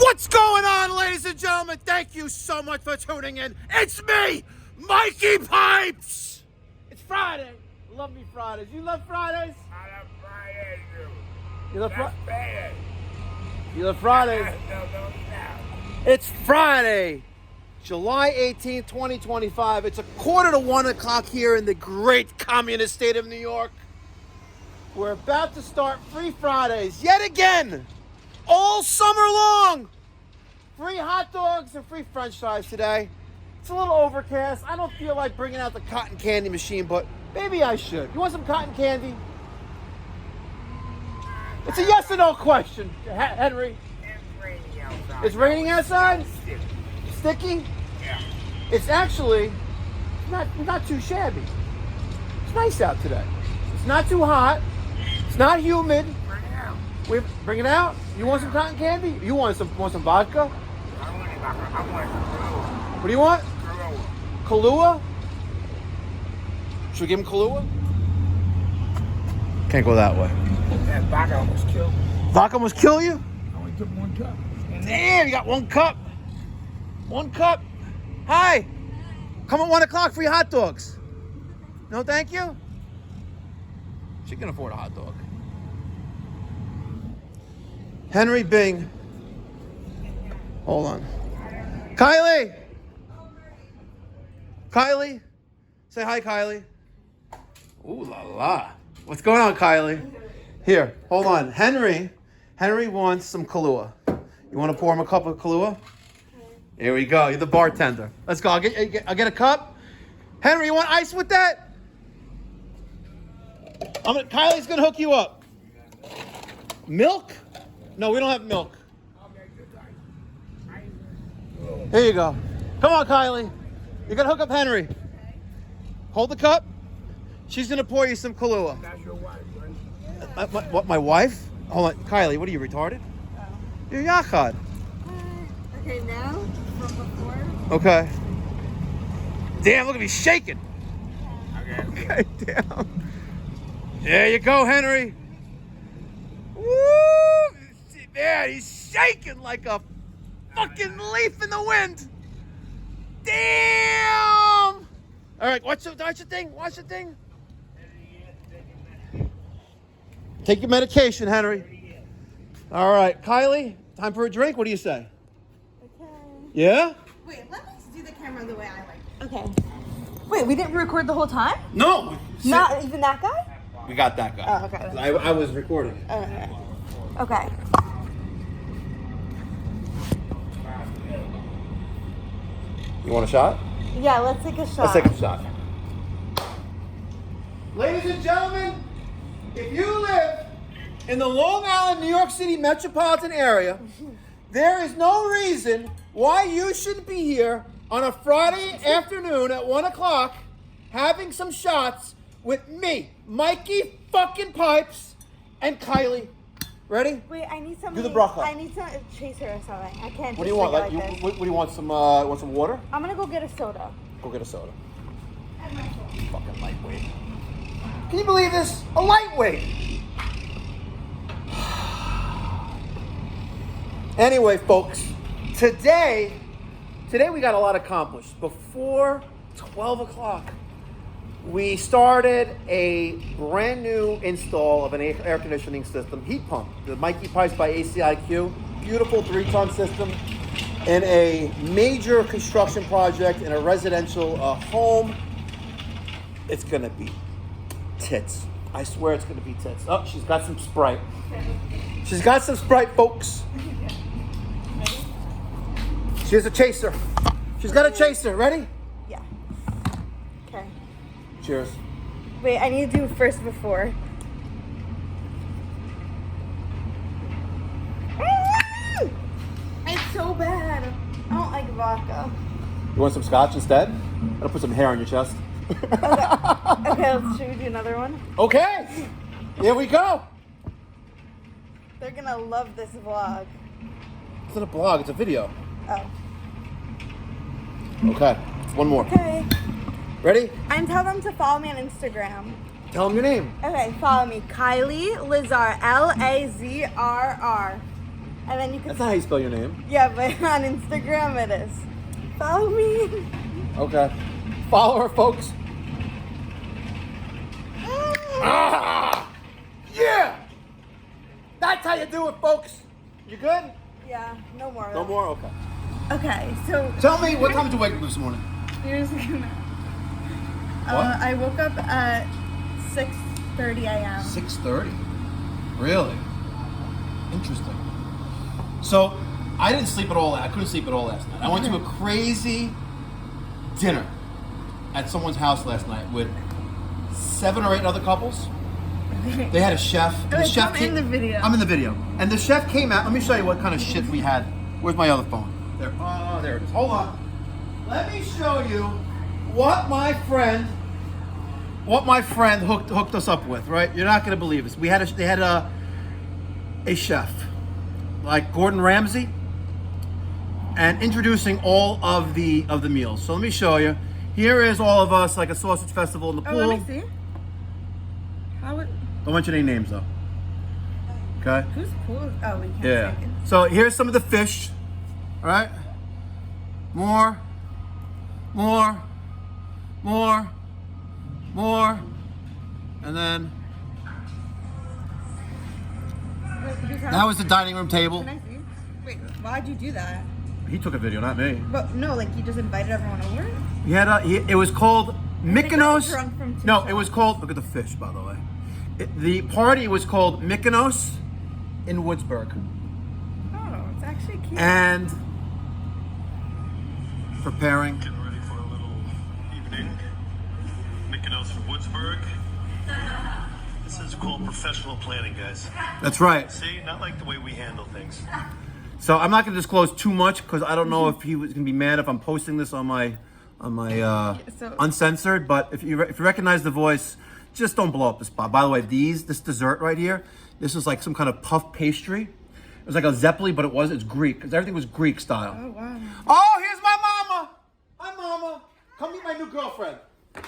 What's going on, ladies and gentlemen? Thank you so much for tuning in. It's me, Mikey Pipes. It's Friday. Love me Fridays. You love Fridays? I love Fridays, dude. You love That's bad. You love Fridays? No. It's Friday, July 18th, 2025. It's 1:45 here in the great communist state of New York. We're about to start Free Fridays yet again. All summer long. Free hot dogs and free french fries today. It's a little overcast. I don't feel like bringing out the cotton candy machine, but maybe I should. You want some cotton candy? It's a yes or no question, Henry. It's raining outside. It's raining outside? Sticky. Sticky? Yeah. It's actually not too shabby. It's nice out today. It's not too hot. It's not humid. Bring it out. Bring it out. You want some cotton candy? You want some vodka? I want some Kalúa. What do you want? Kalúa. Kahlúa? Should we give him Kahlúa? Can't go that way. That vodka almost killed me. Vodka almost kill you? I only took 1 cup. Damn, you got 1 cup. 1 cup. Hi. Come at 1 o'clock for your hot dogs. No, thank you. She can afford a hot dog. Henry Bing. Hold on. Kylie. Kylie. Say hi, Kylie. Ooh la la. What's going on, Kylie? Here, hold on. Henry wants some Kahlúa. You want to pour him a cup of Kahlúa? Here we go. You're the bartender. Let's go. I'll get a cup. Henry, you want ice with that? Kylie's gonna hook you up. Milk? No, we don't have milk. Here you go. Come on, Kylie. You're gonna hook up Henry. Hold the cup. She's gonna pour you some Kahlúa. That's your wife, right? What, my wife? Hold on, Kylie, what are you, retarded? Oh. You're Yachad. Okay, now from before. Okay. Damn, look at me shaking. Okay. Okay, damn. There you go, Henry. Woo! Man, he's shaking like a fucking leaf in the wind. Damn! All right, watch the thing. Watch the thing. Take your medication, Henry. All right, Kylie, time for a drink. What do you say? Okay. Yeah? Wait, let me do the camera the way I like. Okay. Wait, we didn't record the whole time? No. Not even that guy? We got that guy. Oh, okay. I was recording. Okay. Okay. You want a shot? Yeah, let's take a shot. Let's take a shot. Ladies and gentlemen, if you live in the Long Island, New York City metropolitan area, there is no reason why you shouldn't be here on a Friday afternoon at 1 o'clock having some shots with me, Mikey fucking Pipes, and Kylie. Ready? Wait, I need some. Do the bracha. I need some chaser or something. I can't. What do you want? Like What do you want? Some water? I'm gonna go get a soda. Go get a soda. Fucking lightweight. Can you believe this? A lightweight. Anyway, folks, today we got a lot accomplished. Before 12 o'clock, we started a brand new install of an air conditioning system, heat pump, the Mikey Pipes by ACiQ. Beautiful 3-ton system in a major construction project in a residential home. It's gonna be tits. I swear it's gonna be tits. Oh, she's got some Sprite. She's got some Sprite, folks. She has a chaser. She's got a chaser. Ready? Yeah. Okay. Cheers. Wait, I need to do first before. It's so bad. I don't like vodka. You want some scotch instead? I'll put some hair on your chest. Okay, should we do another one? Okay. Here we go. They're gonna love this vlog. It's not a blog. It's a video. Oh. Okay. One more. Okay. Ready? And tell them to follow me on Instagram. Tell them your name. Okay, follow me. Kylie Lazar. Lazrr. And then you can. That's not how you spell your name. Yeah, but on Instagram it is. Follow me. Okay. Follow her, folks. Yeah! That's how you do it, folks. You good? Yeah, no more. No more? Okay. Okay, so. Tell me, what time did you wake up this morning? Here's gonna. What? I woke up at 6:30 a.m. 6:30. Really? Interesting. So, I didn't sleep at all. I couldn't sleep at all last night. I went to a crazy dinner at someone's house last night with 7 or 8 other couples. They had a chef. And the chef I'm in the video. I'm in the video. And the chef came out. Let me show you what kind of shit we had. Where's my other phone? There. Oh, there it is. Hold on. Let me show you what my friend hooked us up with. Right? You're not gonna believe this. They had a chef like Gordon Ramsay, and introducing all of the meals. So let me show you. Here is all of us like a sausage festival in the pool. Oh, let me see. How would? Don't mention any names though. Okay. Who's cool? Oh, we can't. Yeah. Say it. So here's some of the fish. All right. More. And then Wait, who's that was the dining room table. Can I see? Wait, why'd you do that? He took a video, not me. But no, like you just invited everyone over. He had it was called Mykonos. drunk from No, TikTok. it was called. Look at the fish, by the way. The party was called Mykonos in Woodsburg, Oh, it's actually cute. and preparing. Getting ready for a little evening. Mykonos for Woodsburg. This is called professional planning, guys. That's right. See, not like the way we handle things. So I'm not going to disclose too much because I don't know if he was going to be mad if I'm posting this on my So- Uncensored. But if you recognize the voice, just don't blow up the spot. By the way, this dessert right here, this is like some kind of puff pastry. It was like a zeppeli, but it's Greek because everything was Greek style. Oh wow. Oh, here's my mama. Hi, mama. Come meet my new girlfriend. This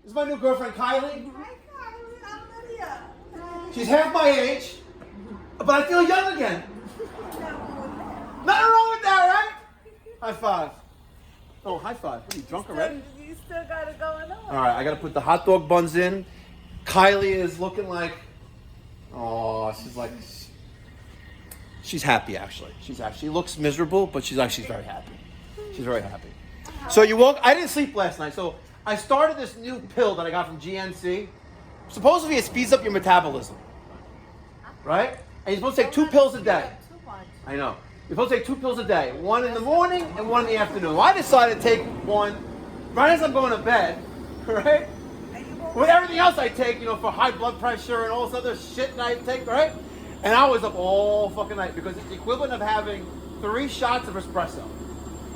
is my new girlfriend, Kylie. Hi, Kylie. I'm Lydia. She's half my age, but I feel young again. Nothing wrong with that, right? High five. Oh, high five. What, are you drunk already? You still got it going on. All right, I got to put the hot dog buns in. Kylie is looking like, oh, she's happy actually. She looks miserable, but she's very happy. She's very happy. So I didn't sleep last night, so I started this new pill that I got from GNC. Supposedly it speeds up your metabolism, right? And you're supposed to take 2 pills a day. I know. You're supposed to take 2 pills a day, 1 in the morning and 1 in the afternoon. Well, I decided to take 1 right as I'm going to bed, right? With everything else I take, for high blood pressure and all this other shit that I take, right? And I was up all fucking night because it's the equivalent of having 3 shots of espresso.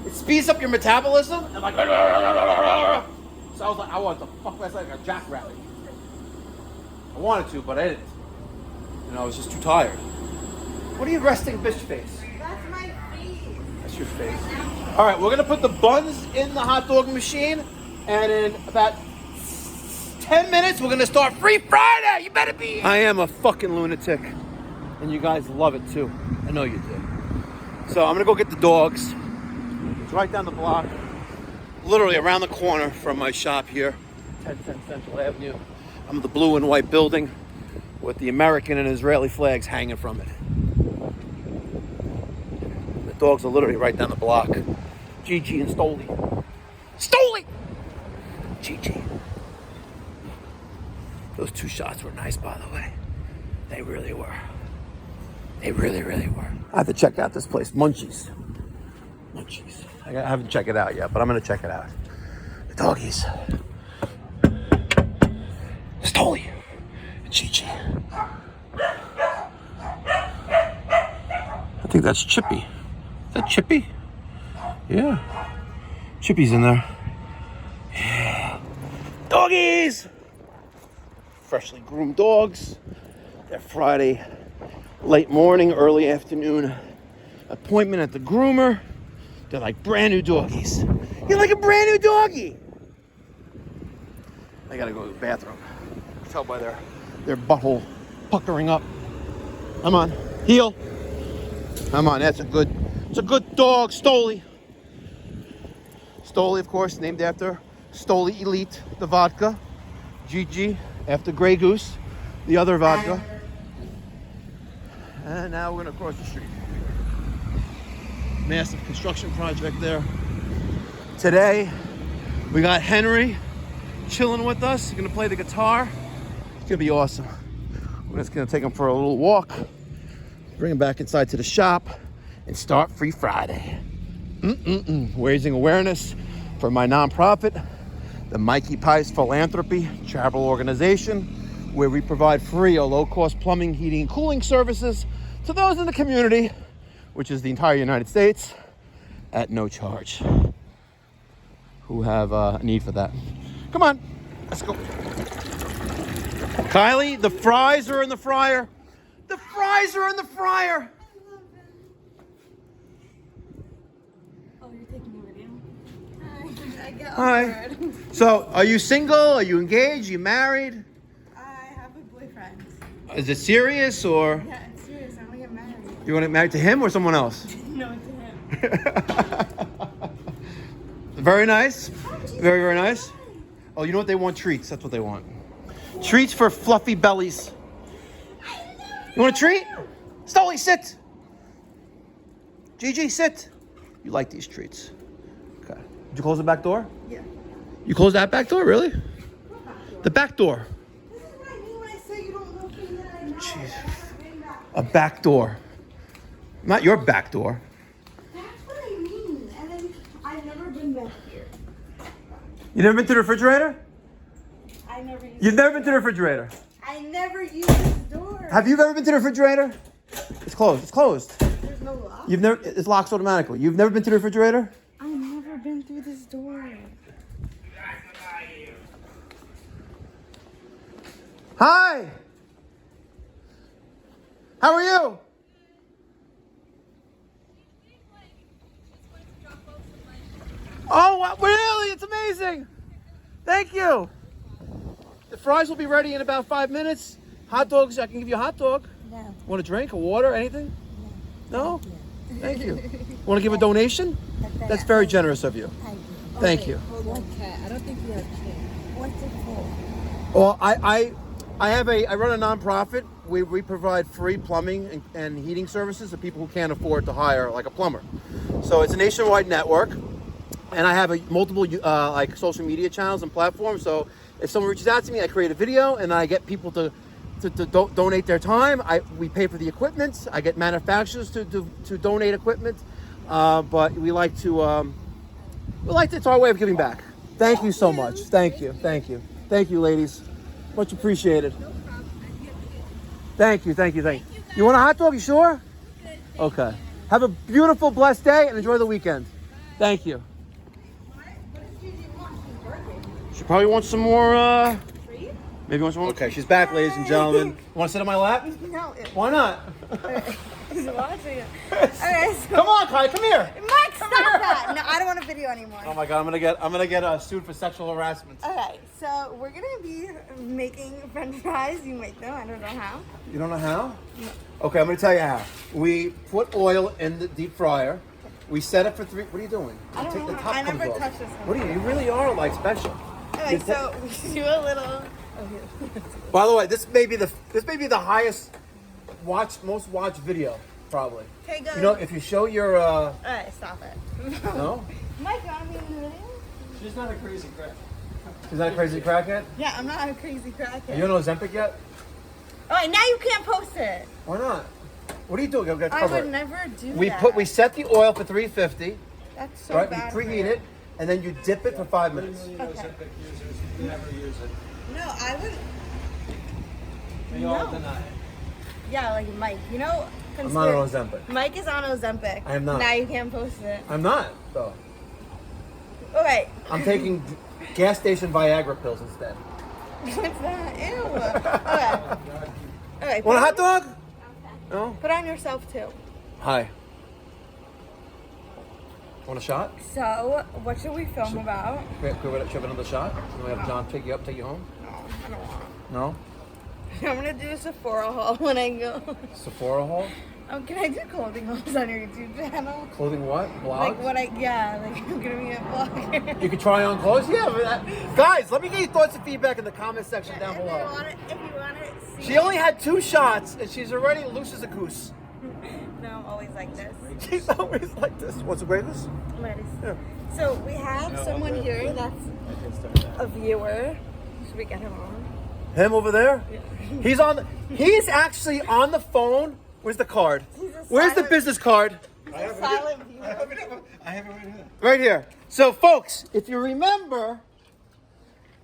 It speeds up your metabolism and like, so I was like, I wanted to fuck last night like a jackrabbit. I wanted to, but I didn't. I was just too tired. What are you resting bitch face? That's my face. That's your face. All right, we're gonna put the buns in the hot dog machine, and in about 10 minutes, we're gonna start Free Friday. You better be. I am a fucking lunatic, and you guys love it too. I know you do. So I'm gonna go get the dogs. It's right down the block, literally around the corner from my shop here, 1010 Central Avenue. I'm the blue and white building with the American and Israeli flags hanging from it. The dogs are literally right down the block. GG and Stoli. Stoli! GG. Those 2 shots were nice, by the way. They really were. They really, really were. I have to check out this place. Munchies. I haven't checked it out yet, but I'm going to check it out. The doggies. Stoli. GG. I think that's Chippy. Is that Chippy? Yeah. Chippy's in there. Yeah. Doggies! Freshly groomed dogs. They're Friday, late morning, early afternoon appointment at the groomer. They're like brand new doggies. You're like a brand new doggy. I gotta go to the bathroom. You can tell by their butthole puckering up. Come on, heel. Come on, it's a good dog, Stoli. Stoli, of course, named after Stoli Elite, the vodka. GG, after Grey Goose, the other vodka. And now we're gonna cross the street. Massive construction project there. Today, we got Henry chilling with us. He's gonna play the guitar. It's gonna be awesome. We're just gonna take him for a little walk, bring him back inside to the shop, and start Free Friday. Raising awareness for my nonprofit, the Mikey Pipes Philanthropy charitable organization, where we provide free or low-cost plumbing, heating, and cooling services to those in the community, which is the entire United States, at no charge, who have a need for that. Come on, let's go. Kylie, the fries are in the fryer. The fries are in the fryer. Oh, you're taking a video? I get Hi. awkward. So, are you single? Are you engaged? Are you married? I have a boyfriend. Is it serious or Yeah, it's serious. I want to get married. you want to get married to him or someone else? No, to him. Very nice. Very, very nice. Oh, you know what? They want treats. That's what they want. Treats for fluffy bellies. You want a treat? Stoli, sit. GG, sit. You like these treats. Okay. Did you close the back door? Yeah. You closed that back door, really? The back door. This is what I mean when I say you don't know things that I know. Jeez. I've been back. A back door. Not your back door. That's what I mean. And then I've never been back here. You never been to the refrigerator? I never used You've never been to the refrigerator. I never used this door. Have you ever been to the refrigerator? It's closed. It's closed. There's no lock. You've never. It locks automatically. You've never been to the refrigerator? I've never been through this door. Hi. How are you? Oh, really? It's amazing. Thank you. The fries will be ready in about 5 minutes. Hot dogs, I can give you a hot dog. No. Want a drink, a water, anything? No? Thank you. Want to give a donation? That's very generous of you. Thank you. Vodka. I don't think you have What's it for? Well, I run a nonprofit. We provide free plumbing and heating services to people who can't afford to hire like a plumber. So it's a nationwide network, and I have multiple like social media channels and platforms. So if someone reaches out to me, I create a video and I get people to donate their time. We pay for the equipment. I get manufacturers to donate equipment, but we like to it's our way of giving back. Thank you so much. Thank you, ladies. Much appreciated. Thank you. You want a hot dog? You sure? Okay. Have a beautiful, blessed day and enjoy the weekend. Thank you. She probably wants some more. Maybe wants some more. Okay, she's back, ladies and gentlemen. Want to sit on my lap? No. Why not? He's watching it. Okay, so Come on, Kai, come here. Mike, stop that! No, I don't want a video anymore. Oh my God, I'm gonna get sued for sexual harassment. Okay, so we're gonna be making French fries. You make them. I don't know how. You don't know how? No. Okay, I'm gonna tell you how. We put oil in the deep fryer. We set it for 3. What are you doing? I don't know. The top I comes never off. touched this one. What are you? You really are like special. Okay, so we do a little. By the way, this may be the highest most watched video probably. Okay, go. You know, if you show your Alright, stop it. no, Mike, you want to be in the video? She's not a crazy crack. is that a crazy crackhead? Yeah, I'm not a crazy Are crackhead. you on Ozempic yet? Alright, now you can't post it. Why not? What are you doing? Go get I cover. would never do We that. we set the oil for 350. That's so Right, bad. you preheat it, and then you dip it for 5 minutes. Million Ozempic users never use it. No, I would. They all No. deny it. Yeah, like Mike. You know, I'm not on Ozempic. Mike is on Ozempic. I am not. Now you can't post it. I'm not though. Okay. I'm taking gas station Viagra pills instead. What's that? Ew. Okay. Okay. Want a hot dog? No. Put on yourself too. Hi. Want a shot? So, what should we film about? Should we have another shot? Can we have John take you up, take you home? No, I don't want. No? I'm gonna do a Sephora haul when I go. Sephora haul? Can I do clothing hauls on your YouTube channel? Clothing what? Blogs? Like what I'm gonna be a vlogger. You can try on clothes? Yeah. Guys, let me get your thoughts and feedback in the comment section down If below. you want to see. She only had 2 shots and she's already loose as a goose. No, I'm always like this. She's always like this. What's the greatest? Lettuce. Yeah. So we have someone here that's a viewer. Should we get him on? Him over there? Yeah. He's actually on the phone. Where's the card? Where's the business card? He's a silent viewer. I have it right here. Right here. So folks, if you remember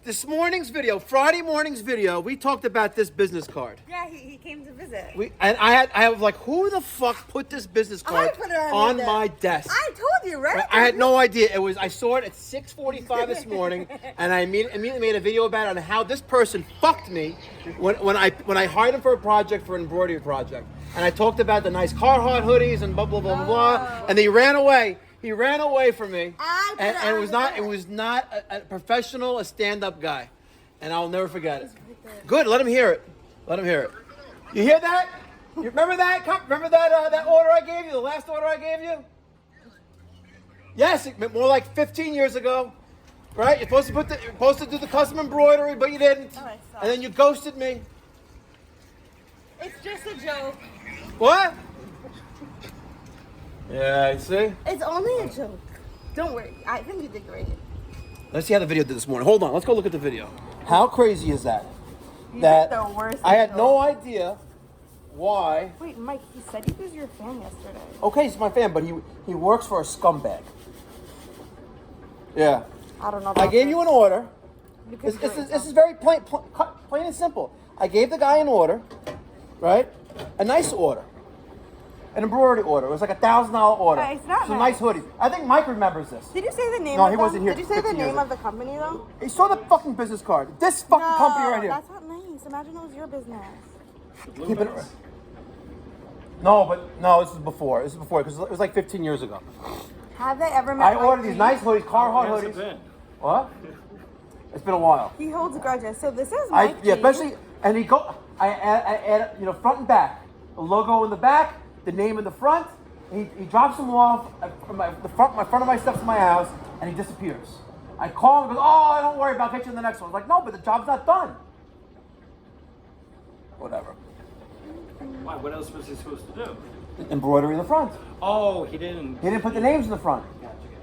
this morning's video, Friday morning's video, we talked about this business card. Yeah, he came to visit. I was like, who the fuck put this business card put it on my desk? I told you, right? I had no idea. I saw it at 6:45 this morning, and I immediately made a video about it on how this person fucked me when I hired him for a project, for an embroidery project, and I talked about the nice Carhartt hoodies and blah blah blah blah blah, and then he ran away. He ran away from me, and it was not a professional, a stand-up guy, and I'll never forget it. Good, let him hear it. Let him hear it. You hear that? You remember that? Remember that order I gave you? The last order I gave you? Yes, more like 15 years ago, right? You're supposed to do the custom embroidery, but you didn't, and then you ghosted me. It's just a joke. What? Yeah, you see? It's only a joke. Don't worry. I think you did great. Let's see how the video did this morning. Hold on, let's go look at the video. How crazy is that? You did the worst. I had no idea why. Wait, Mike, he said he was your fan yesterday. Okay, he's my fan, but he works for a scumbag. Yeah. I don't know. I gave you an order. Because This is very plain and simple. I gave the guy an order, right? A nice order. An embroidery order. It was like $1,000 order. But it's not Some nice hoodies. I think Mike remembers this. Did you say the name? No, of he them? wasn't here Did you say the 15 years name ago. of the company though? He saw the fucking business card. This fucking company right here. That's not nice. Imagine it was your business. Keep it. No, this is before. Because it was like 15 years ago. Have they ever met? I ordered these nice hoodies, Carhartt How's it hoodies. been? What? It's been a while. He holds grudges. So this is Mikey. Yeah, especially, and I add, front and back. The logo in the back, the name in the front. He drops them off from my front of my stuff's in my house, and he disappears. I call him and goes, "Oh, don't worry about catching the next one." I was like, "No, but the job's not done." Whatever. Why? What else was he supposed to do? Embroidery in the front. Oh, he didn't. He didn't put the names in the front.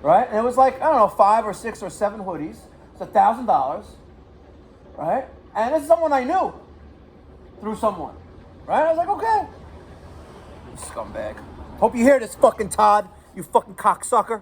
Right? And it was like, I don't know, 5 or 6 or 7 hoodies. It's $1,000. Right? And this is someone I knew. Through someone. Right? I was like, okay. Scumbag. Hope you hear this, fucking Todd. You fucking cocksucker.